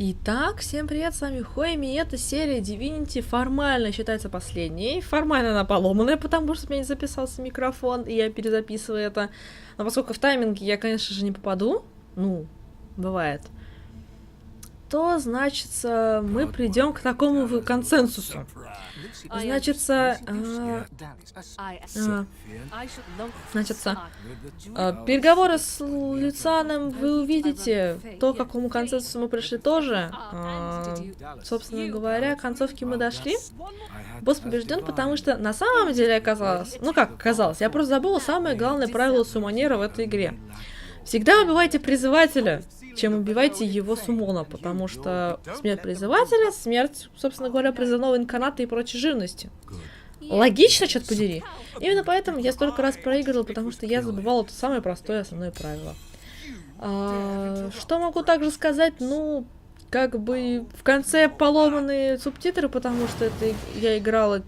Итак, всем привет, с вами Хойми, и эта серия Divinity формально считается последней. Формально она поломанная, потому что у меня не записался микрофон, и я перезаписываю это. Но поскольку в тайминге я, конечно же, не попаду, бывает, то, значится, мы придем к такому консенсусу. Значится, переговоры с Люцианом вы увидите, то, к какому консенсусу мы пришли тоже. Собственно говоря, к концовке мы дошли. Босс побежден, потому что на самом деле оказалось, я просто забыла самое главное правило суммонера в этой игре. Всегда убивайте призывателя, чем убивайте его суммона, потому что смерть призывателя, смерть, собственно говоря, призывного инкарната и прочей живности. Логично, черт подери. Именно поэтому я столько раз проигрывала, потому что я забывала то самое простое основное правило. Что могу также сказать? В конце поломанные субтитры, потому что это я играла.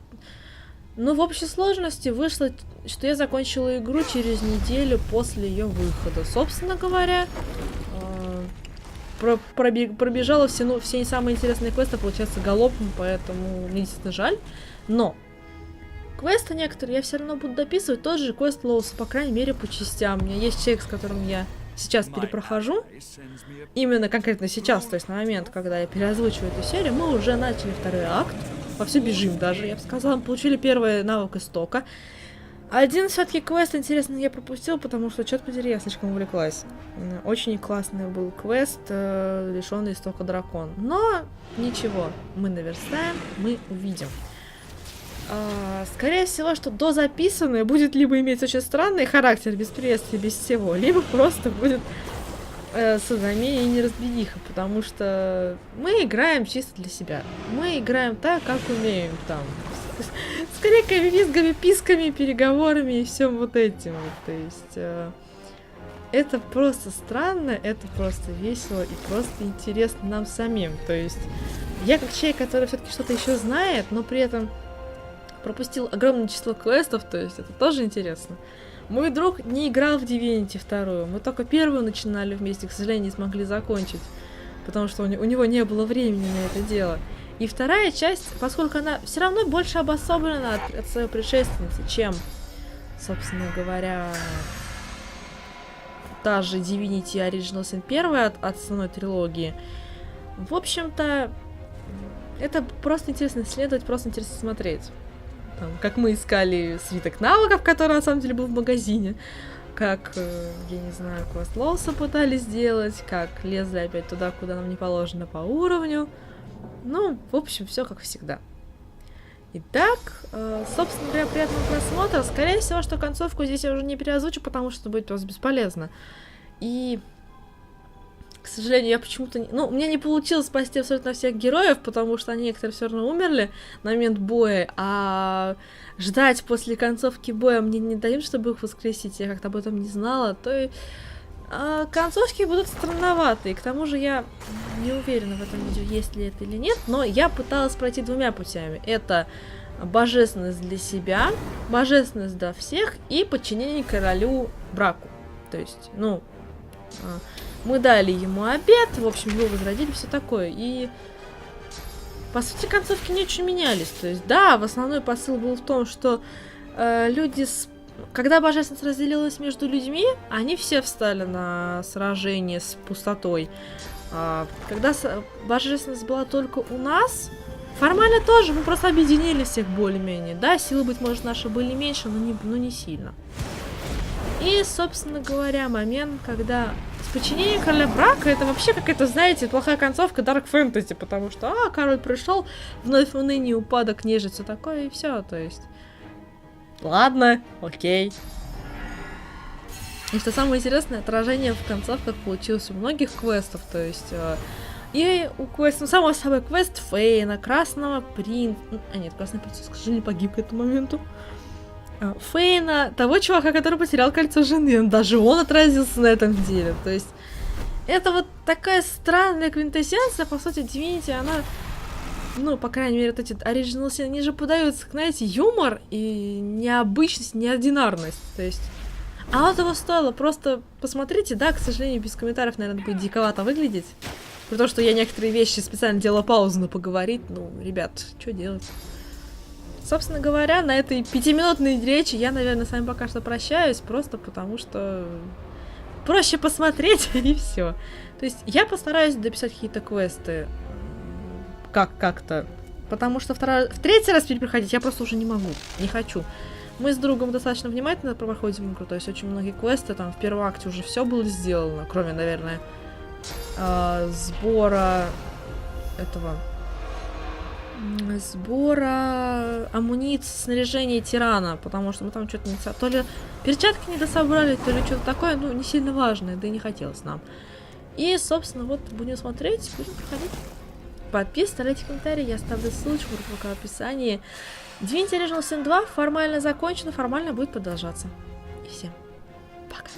В общей сложности вышло, что я закончила игру через неделю после ее выхода. Собственно говоря, пробежала все самые интересные квесты, получается, галопом, поэтому мне действительно жаль. Но квесты некоторые я все равно буду дописывать. Тот же квест Лоуса, по крайней мере, по частям. У меня есть человек, с которым я сейчас перепрохожу. Именно конкретно сейчас, то есть на момент, когда я переозвучиваю эту серию, мы уже начали второй акт. Вовсю бежим даже, я бы сказала. Мы получили первый навык истока. Один все-таки квест интересный я пропустил, потому что, черт подери, я слишком увлеклась. Очень классный был квест, лишенный истока дракон. Но ничего, мы наверстаем, мы увидим. Скорее всего, что дозаписанное будет либо иметь очень странный характер, без приветствия, без всего, либо просто будет созамея и неразбедиха, потому что мы играем чисто для себя. Мы играем так, как умеем, там, с криками, визгами, писками, переговорами и всем вот этим. То есть это просто странно, это просто весело и просто интересно нам самим. То есть я как человек, который все-таки что-то еще знает, но при этом пропустил огромное число квестов, то есть это тоже интересно. Мой друг не играл в Divinity вторую, мы только первую начинали вместе, к сожалению, не смогли закончить, потому что у него не было времени на это дело. И вторая часть, поскольку она все равно больше обособлена от своей предшественницы, чем, собственно говоря, та же Divinity Original Sin 1 от основной трилогии, в общем-то, это просто интересно исследовать, просто интересно смотреть. Как мы искали свиток навыков, который на самом деле был в магазине, как, я не знаю, квест Лоуса пытались сделать, как лезли опять туда, куда нам не положено по уровню. В общем, все как всегда. Итак, собственно говоря, приятного просмотра. Скорее всего, что концовку здесь я уже не переозвучу, потому что это будет просто бесполезно. И, к сожалению, я почему-то... у меня не получилось спасти абсолютно всех героев, потому что они некоторые все равно умерли на момент боя, а ждать после концовки боя мне не дают, чтобы их воскресить, я как-то об этом не знала, то и концовки будут странноватые. К тому же я не уверена в этом видео, есть ли это или нет, но я пыталась пройти двумя путями. Это божественность для себя, божественность для всех и подчинение королю браку. То есть, мы дали ему обед, в общем, его возродили, все такое. И, по сути, концовки не очень менялись. То есть, да, в основной посыл был в том, что когда божественность разделилась между людьми, они все встали на сражение с пустотой. Когда божественность была только у нас, формально тоже, мы просто объединили всех более-менее. Да, силы, быть может, наши были меньше, но не сильно. И, собственно говоря, момент, когда с подчинением короля брака, это вообще какая-то, знаете, плохая концовка Dark Fantasy, потому что, король пришел, вновь уныние, упадок, нежить, все такое, и все, то есть... Ладно, окей. И что самое интересное, отражение в концовках получилось у многих квестов, то есть... И у квеста, самого собой квест Фейна, Красного Принца... нет, Красный Принц, к сожалению, погиб к этому моменту. Фейна, того чувака, который потерял кольцо жены, даже он отразился на этом деле, то есть это вот такая странная квинтэссенция, по сути, Divinity, она, по крайней мере, вот эти Original Sin, они же подаются, знаете, юмор и необычность, неординарность, то есть, а вот его стоило, просто посмотрите, да, к сожалению, без комментариев, наверное, будет диковато выглядеть, При том, что я некоторые вещи специально делала паузу на поговорить. Ну, ребят, что делать? Собственно говоря, на этой 5-минутной речи я, наверное, с вами пока что прощаюсь, просто потому что проще посмотреть и все. То есть я постараюсь дописать какие-то квесты как-то, потому что в третий раз перепроходить я просто уже не могу, не хочу. Мы с другом достаточно внимательно проходим игру, то есть очень многие квесты, там в первом акте уже все было сделано, кроме, наверное, сбора амуниции, снаряжения тирана, потому что мы там что-то то ли перчатки не дособрали, то ли что-то такое, ну, не сильно важное, да и не хотелось нам. И, собственно, вот будем смотреть, будем проходить. Подписывайтесь, оставляйте комментарии, я оставлю ссылочку в описании. Divinity Original Sin 2 формально закончено, формально будет продолжаться. И всем пока.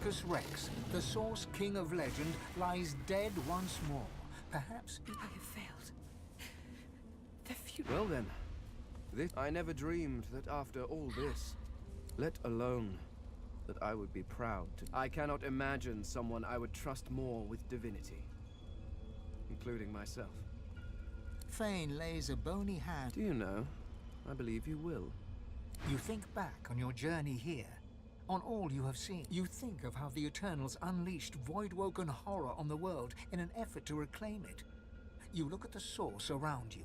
Arcus Rex, the Source King of Legend, lies dead once more. Perhaps I have failed. The future. Well then, I never dreamed that after all this, let alone that I would be proud to... I cannot imagine someone I would trust more with divinity, including myself. Fane lays a bony hand. Do you know, I believe you will. You think back on your journey here, on all you have seen. You think of how the Eternals unleashed void-woken horror on the world in an effort to reclaim it. You look at the source around you.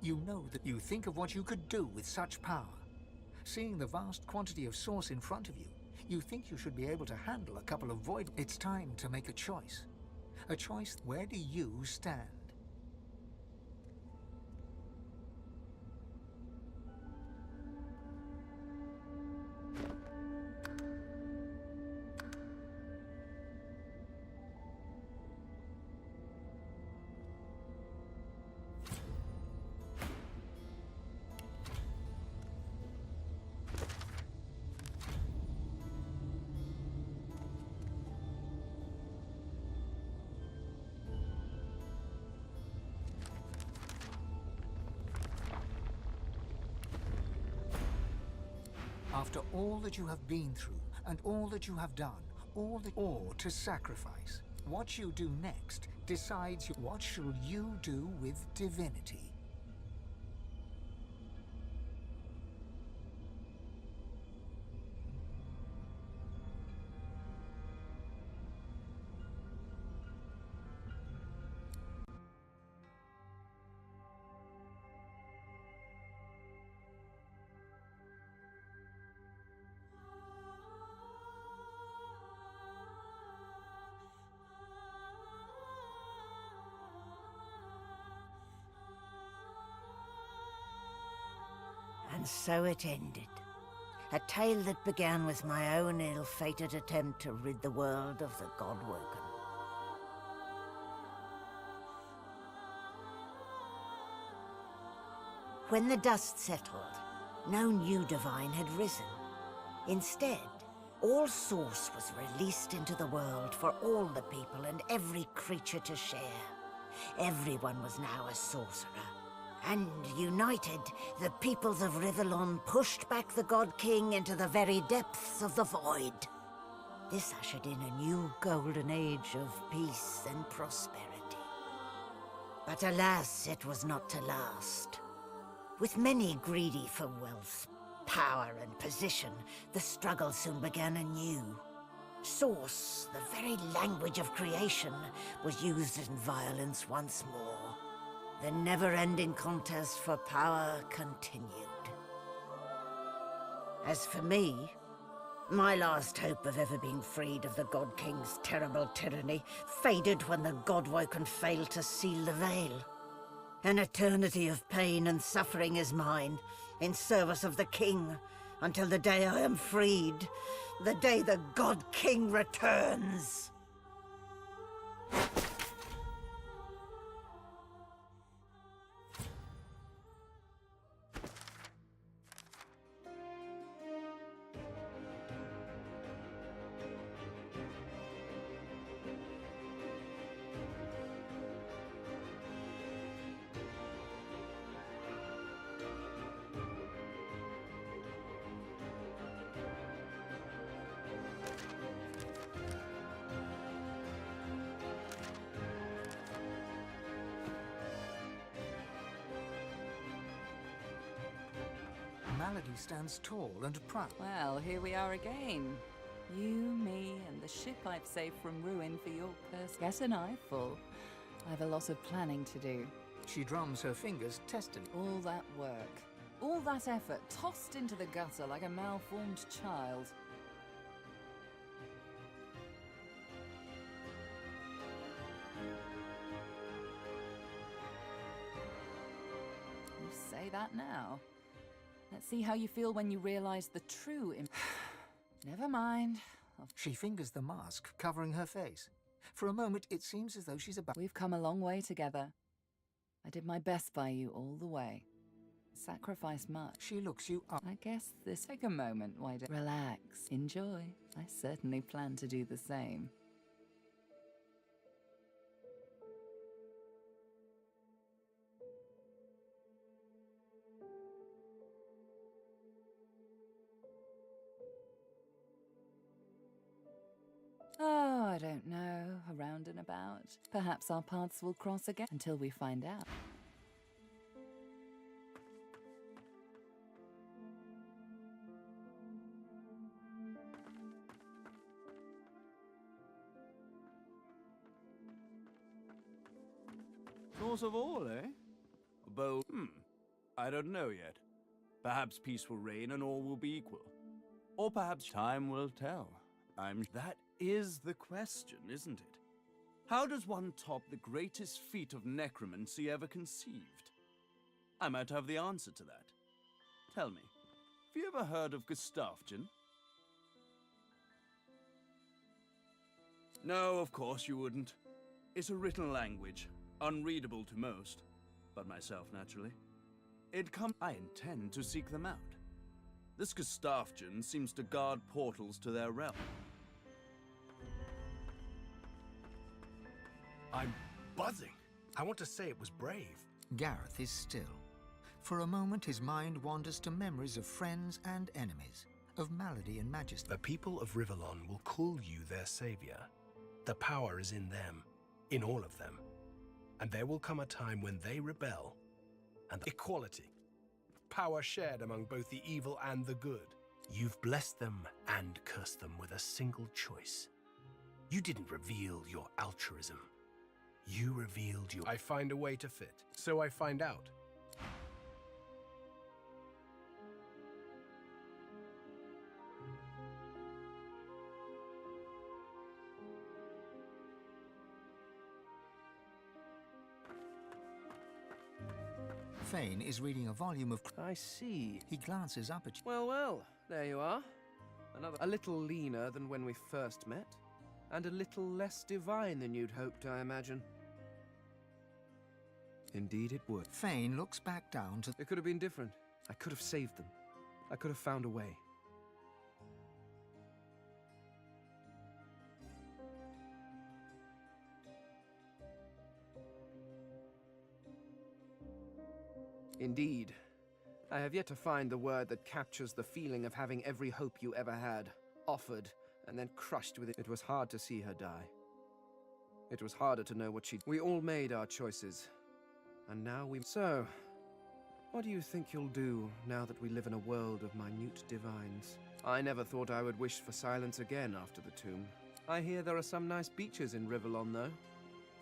You know that you think of what you could do with such power. Seeing the vast quantity of source in front of you, you think you should be able to handle a couple of void... It's time to make a choice. A choice. Where do you stand? After all that you have been through, and all that you have done, all to sacrifice, what you do next decides what shall you do with divinity. And so it ended. A tale that began with my own ill-fated attempt to rid the world of the God-woken. When the dust settled, no new divine had risen. Instead, all source was released into the world for all the people and every creature to share. Everyone was now a sorcerer. And united, the peoples of Ривеллон pushed back the God King into the very depths of the void. This ushered in a new golden age of peace and prosperity. But alas, it was not to last. With many greedy for wealth, power and position, the struggle soon began anew. Source, the very language of creation, was used in violence once more. The never-ending contest for power continued. As for me, my last hope of ever being freed of the God King's terrible tyranny faded when the God-woken failed to seal the veil. An eternity of pain and suffering is mine, in service of the King, until the day I am freed, the day the God King returns. Malady stands tall and proud. Well, here we are again. You, me, and the ship I've saved from ruin for your purse. Get an eyeful. I have a lot of planning to do. She drums her fingers testily. All that work, all that effort, tossed into the gutter like a malformed child. You say that now. Let's see how you feel when you realize the true Never mind. She fingers the mask, covering her face. For a moment, it seems as though she's about... We've come a long way together. I did my best by you all the way. Sacrifice much. She looks you up. I guess this take a moment, why don't relax, enjoy. I certainly plan to do the same. Oh, I don't know, around and about. Perhaps our paths will cross again until we find out. Source of all, eh? Both. I don't know yet. Perhaps peace will reign and all will be equal. Or perhaps time will tell. That is the question, isn't it? How does one top the greatest feat of necromancy ever conceived? I might have the answer to that. Tell me, have you ever heard of Gustafsson? No, of course you wouldn't. It's a written language, unreadable to most, but myself naturally. I intend to seek them out. This Gustafsson seems to guard portals to their realm. I'm buzzing. I want to say it was brave. Gareth is still. For a moment, his mind wanders to memories of friends and enemies, of malady and majesty. The people of Ривеллон will call you their savior. The power is in them, in all of them. And there will come a time when they rebel. And equality. Power shared among both the evil and the good. You've blessed them and cursed them with a single choice. You didn't reveal your altruism. You revealed your... I find a way to fit, so I find out. Fane is reading a volume of... I see. He glances up at you. Well, well, there you are. A little leaner than when we first met, and a little less divine than you'd hoped, I imagine. Indeed it would. Fane looks back down to... It could have been different. I could have saved them. I could have found a way. Indeed. I have yet to find the word that captures the feeling of having every hope you ever had, offered, and then crushed with it. It was hard to see her die. It was harder to know what she'd... We all made our choices. And now we... So, what do you think you'll do now that we live in a world of minute divines? I never thought I would wish for silence again after the tomb. I hear there are some nice beaches in Ривеллон, though.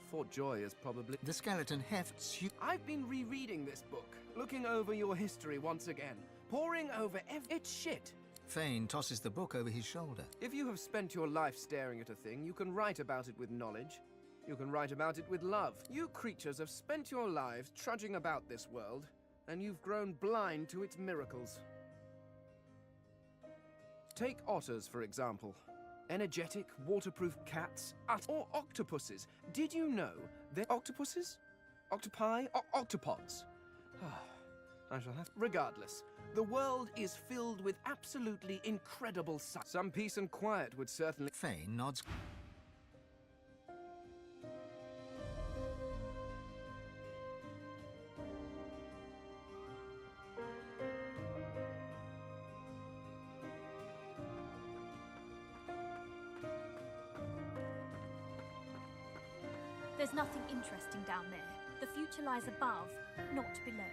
Fort Joy is probably... The skeleton hefts you... I've been rereading this book, looking over your history once again, poring over It's shit. Fane tosses the book over his shoulder. If you have spent your life staring at a thing, you can write about it with knowledge. You can write about it with love. You creatures have spent your lives trudging about this world, and you've grown blind to its miracles. Take otters, for example. Energetic, waterproof cats, or octopuses. Did you know they're octopuses? Octopi? Octopods. I shall have... Regardless, the world is filled with absolutely incredible sights. Some peace and quiet would certainly... Fane nods. There's nothing interesting down there. The future lies above, not below.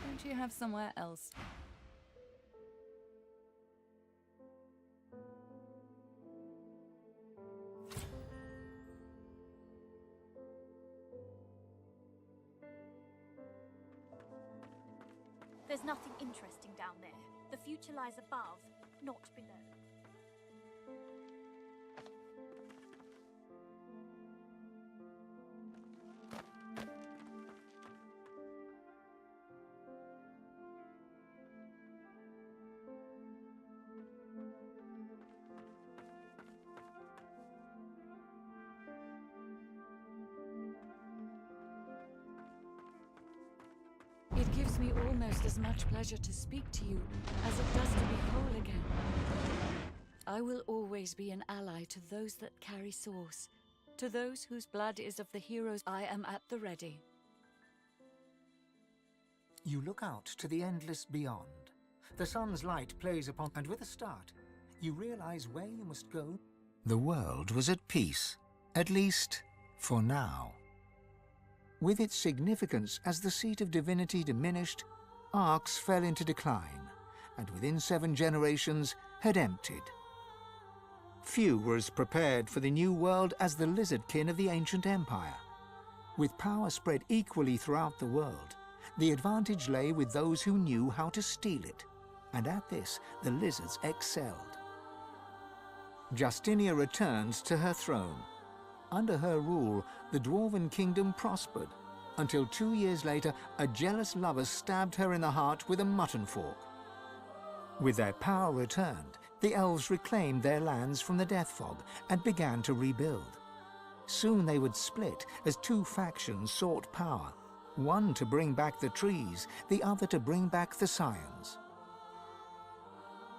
Don't you have somewhere else? There's nothing interesting down there. The future lies above, not below. It gives me almost as much pleasure to speak to you as it does to be whole again. I will always be an ally to those that carry source, to those whose blood is of the heroes. I am at the ready. You look out to the endless beyond. The sun's light plays upon, and with a start, you realize where you must go. The world was at peace, at least for now. With its significance as the seat of divinity diminished, Arx fell into decline, and within 7 generations had emptied. Few were as prepared for the new world as the lizardkin of the ancient empire. With power spread equally throughout the world, the advantage lay with those who knew how to steal it, and at this the lizards excelled. Justinia returned to her throne. Under her rule, the Dwarven kingdom prospered, until 2 years later a jealous lover stabbed her in the heart with a mutton fork. With their power returned, the elves reclaimed their lands from the death fog and began to rebuild. Soon they would split as 2 factions sought power, one to bring back the trees, the other to bring back the scions.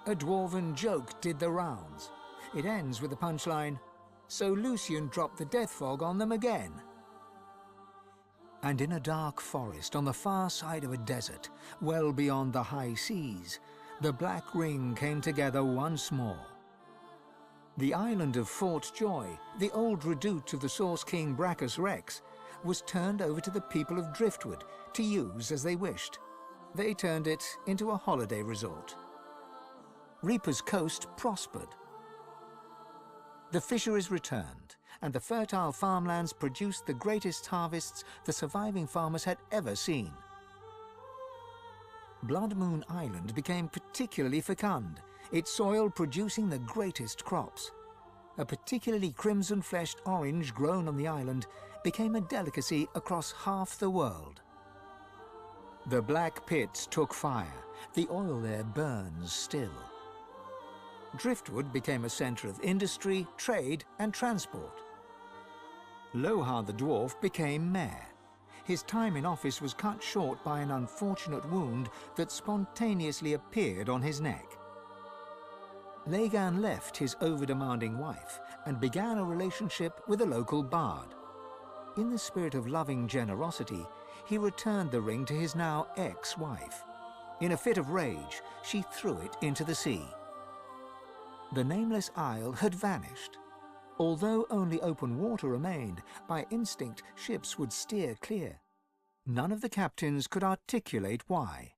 A dwarven joke did the rounds. It ends with the punchline, "So Lucian dropped the death fog on them again." And in a dark forest on the far side of a desert, well beyond the high seas, the Black Ring came together once more. The island of Fort Joy, the old redoute of the Source King Brachus Rex, was turned over to the people of Driftwood to use as they wished. They turned it into a holiday resort. Reaper's Coast prospered. The fisheries returned, and the fertile farmlands produced the greatest harvests the surviving farmers had ever seen. Blood Moon Island became particularly fecund, its soil producing the greatest crops. A particularly crimson-fleshed orange grown on the island became a delicacy across half the world. The Black Pits took fire. The oil there burns still. Driftwood became a centre of industry, trade, and transport. Lohar the dwarf became mayor. His time in office was cut short by an unfortunate wound that spontaneously appeared on his neck. Lagan left his over-demanding wife and began a relationship with a local bard. In the spirit of loving generosity, he returned the ring to his now ex-wife. In a fit of rage, she threw it into the sea. The nameless isle had vanished. Although only open water remained, by instinct ships would steer clear. None of the captains could articulate why.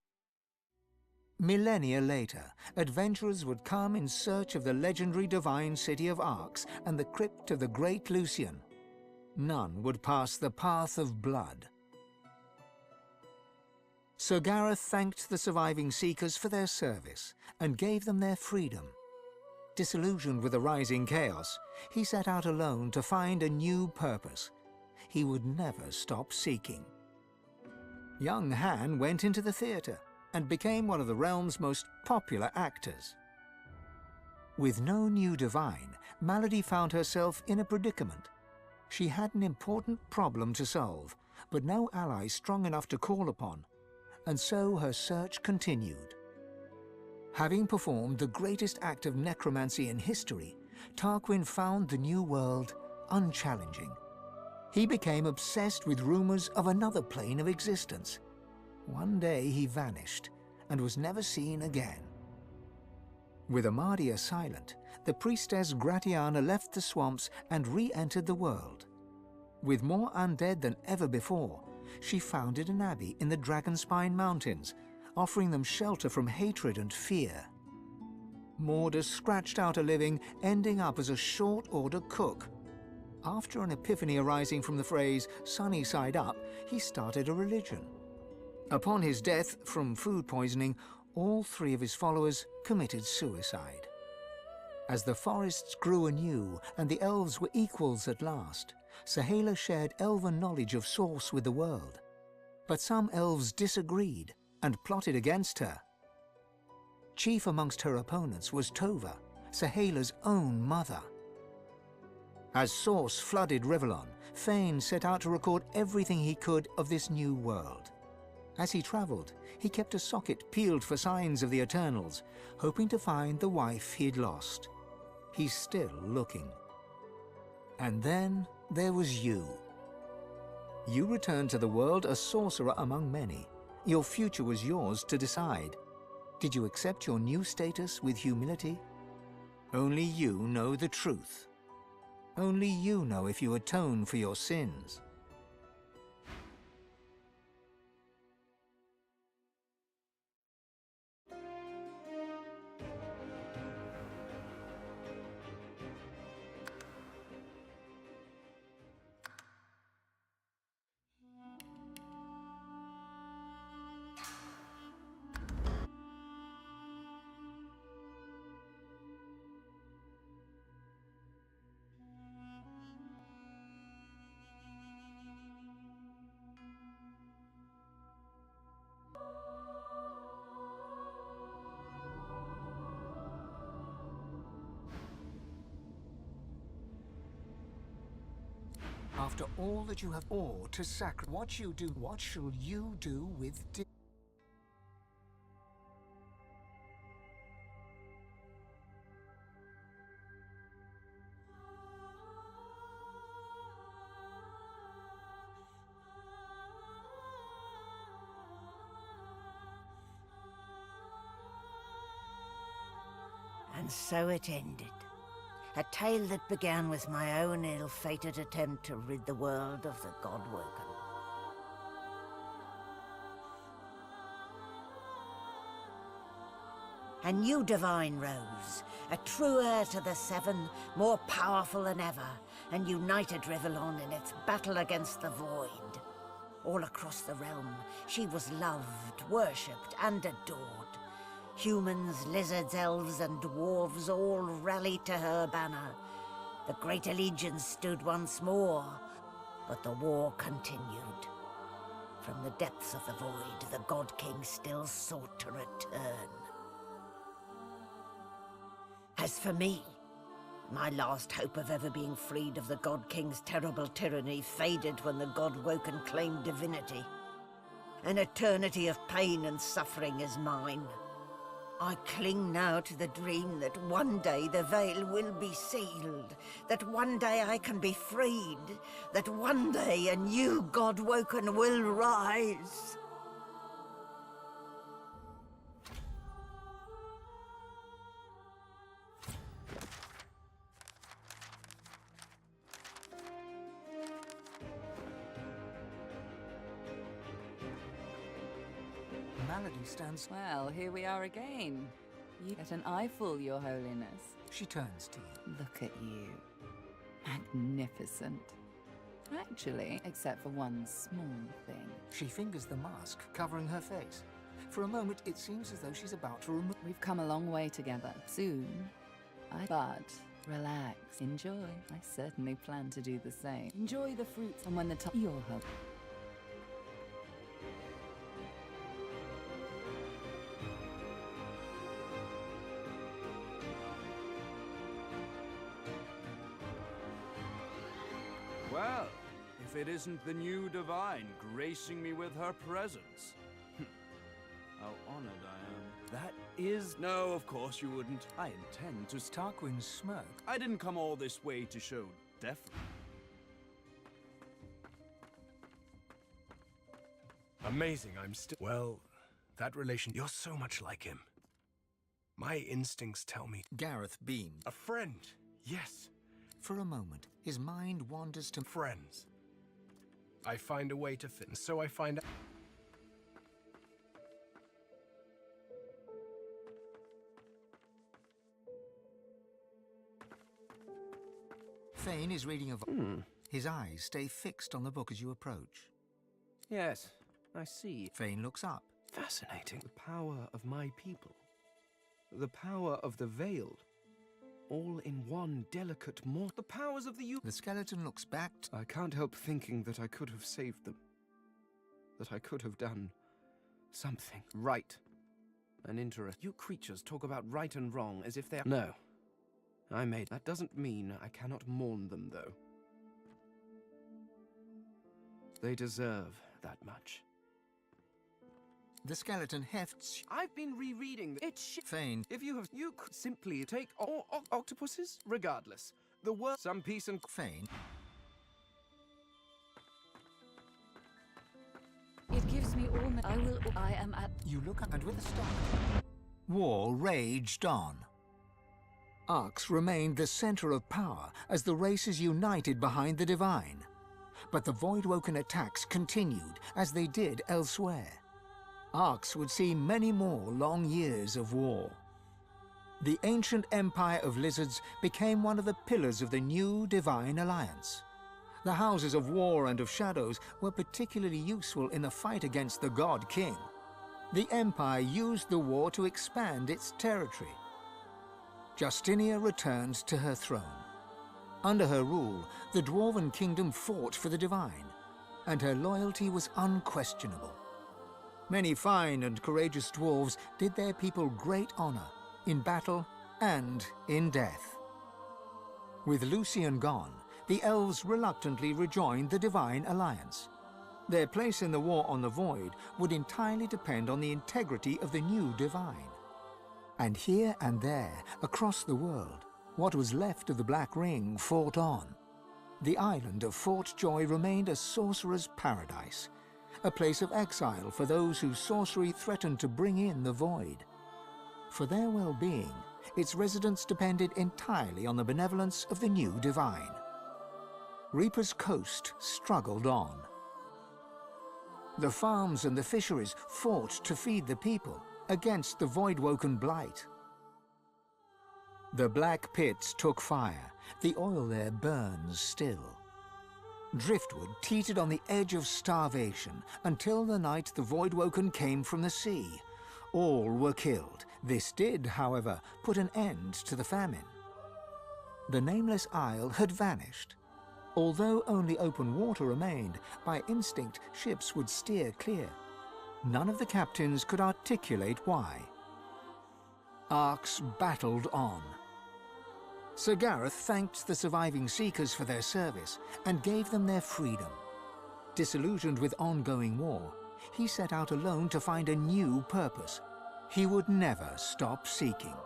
Millennia later, adventurers would come in search of the legendary divine city of Arx and the crypt of the great Lucian. None would pass the path of blood. Sir Gareth thanked the surviving Seekers for their service and gave them their freedom. Disillusioned with the rising chaos, he set out alone to find a new purpose. He would never stop seeking. Young Han went into the theatre and became one of the realm's most popular actors. With no new divine, Malady found herself in a predicament. She had an important problem to solve, but no ally strong enough to call upon, and so her search continued. Having performed the greatest act of necromancy in history, Tarquin found the new world unchallenging. He became obsessed with rumors of another plane of existence. One day he vanished and was never seen again. With Amadia silent, the priestess Gratiana left the swamps and re-entered the world. With more undead than ever before, she founded an abbey in the Dragonspine Mountains, offering them shelter from hatred and fear. Mordus scratched out a living, ending up as a short-order cook. After an epiphany arising from the phrase "sunny side up," he started a religion. Upon his death from food poisoning, all 3 of his followers committed suicide. As the forests grew anew and the elves were equals at last, Sahala shared elven knowledge of source with the world. But some elves disagreed and plotted against her. Chief amongst her opponents was Tova, Sahala's own mother. As source flooded Ривеллон, Fane set out to record everything he could of this new world. As he travelled, he kept a socket peeled for signs of the Eternals, hoping to find the wife he'd lost. He's still looking. And then there was you. You returned to the world a sorcerer among many. Your future was yours to decide. Did you accept your new status with humility? Only you know the truth. Only you know if you atone for your sins. After all that you have all to sacrifice, what shall you do with And so it ended. A tale that began with my own ill-fated attempt to rid the world of the God-woken. A new divine rose, a true heir to the Seven, more powerful than ever, and united Ривеллон in its battle against the void. All across the realm, she was loved, worshipped, and adored. Humans, lizards, elves, and dwarves all rallied to her banner. The great allegiance stood once more, but the war continued. From the depths of the void, the God King still sought to return. As for me, my last hope of ever being freed of the God King's terrible tyranny faded when the God-woken claimed divinity. An eternity of pain and suffering is mine. I cling now to the dream that one day the veil will be sealed, that one day I can be freed, that one day a new God-woken will rise. Malady stands. Well, here we are again. You get an eyeful, Your Holiness. She turns to you. Look at you. Magnificent. Actually, except for one small thing. She fingers the mask covering her face. For a moment, it seems as though she's about to remove. We've come a long way together. Soon, but relax, enjoy. I certainly plan to do the same. Enjoy the fruits, and when the time your hope. Well, if it isn't the new divine gracing me with her presence. How honored I am. That is... No, of course you wouldn't. I intend to... Tarquin's smirk. I didn't come all this way to show deference. Amazing, I'm still... Well, that relation... You're so much like him. My instincts tell me... Gareth beamed. A friend, yes. For a moment, his mind wanders to... Friends. I find a way to fit, and so I find... Fane is reading a... His eyes stay fixed on the book as you approach. Yes, I see. Fane looks up. Fascinating. The power of my people. The power of the Veiled. All in one delicate mortal. The powers of the The skeleton looks back. I can't help thinking that I could have saved them. That I could have done something right. An interest. You creatures talk about right and wrong as if they're... No. I made... That doesn't mean I cannot mourn them, though. They deserve that much. The skeleton hefts. I've been rereading it. Fane. If you have... You could simply take all octopuses, regardless. The world... Some peace and... Fane. It gives me all... I am at... You look up, and with a start, war raged on. Arx remained the center of power as the races united behind the divine. But the Voidwoken attacks continued as they did elsewhere. Arx would see many more long years of war. The ancient empire of lizards became one of the pillars of the new divine alliance. The houses of war and of shadows were particularly useful in the fight against the god king. The empire used the war to expand its territory. Justinia returned to her throne. Under her rule, the Dwarven kingdom fought for the divine, and her loyalty was unquestionable. Many fine and courageous dwarves did their people great honor, in battle and in death. With Lucian gone, the elves reluctantly rejoined the Divine Alliance. Their place in the war on the Void would entirely depend on the integrity of the new Divine. And here and there, across the world, what was left of the Black Ring fought on. The island of Fort Joy remained a sorcerer's paradise, a place of exile for those whose sorcery threatened to bring in the Void. For their well-being, its residents depended entirely on the benevolence of the new Divine. Reaper's Coast struggled on. The farms and the fisheries fought to feed the people against the Voidwoken blight. The black pits took fire. The oil there burns still. Driftwood teetered on the edge of starvation until the night the Voidwoken came from the sea. All were killed. This did, however, put an end to the famine. The nameless isle had vanished. Although only open water remained, by instinct ships would steer clear. None of the captains could articulate why. Arx battled on. Sir Gareth thanked the surviving Seekers for their service and gave them their freedom. Disillusioned with ongoing war, he set out alone to find a new purpose. He would never stop seeking.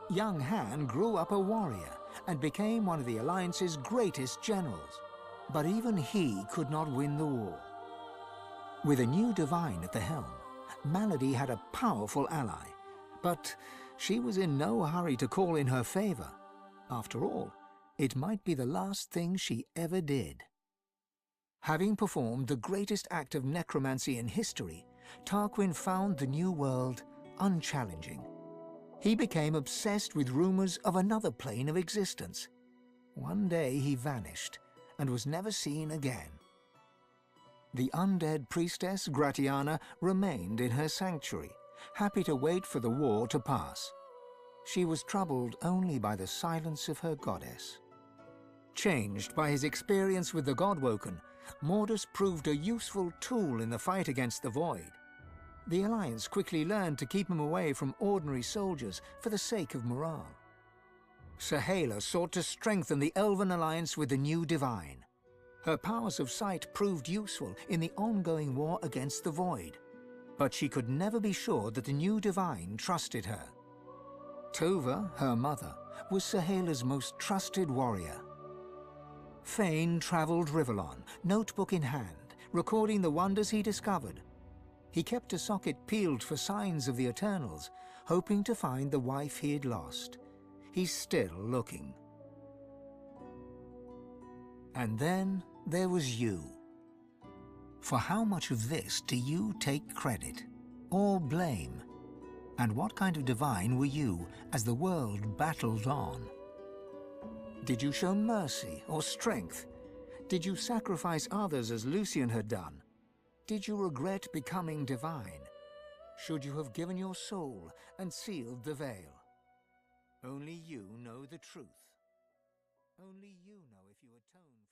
Young Han grew up a warrior and became one of the Alliance's greatest generals. But even he could not win the war. With a new divine at the helm, Malady had a powerful ally, but she was in no hurry to call in her favor. After all, it might be the last thing she ever did. Having performed the greatest act of necromancy in history, Tarquin found the new world unchallenging. He became obsessed with rumors of another plane of existence. One day he vanished and was never seen again. The undead priestess Gratiana remained in her sanctuary, happy to wait for the war to pass. She was troubled only by the silence of her goddess. Changed by his experience with the Godwoken, Mordus proved a useful tool in the fight against the Void. The Alliance quickly learned to keep him away from ordinary soldiers for the sake of morale. Sahala sought to strengthen the Elven alliance with the new Divine. Her powers of sight proved useful in the ongoing war against the Void, but she could never be sure that the new Divine trusted her. Tova, her mother, was Sahala's most trusted warrior. Fane traveled Ривеллон, notebook in hand, recording the wonders he discovered. He kept a socket peeled for signs of the Eternals, hoping to find the wife he had lost. He's still looking. And then there was you. For how much of this do you take credit, or blame? And what kind of divine were you as the world battled on? Did you show mercy or strength? Did you sacrifice others as Lucian had done? Did you regret becoming divine? Should you have given your soul and sealed the veil? Only you know the truth. Only you know if you atoned.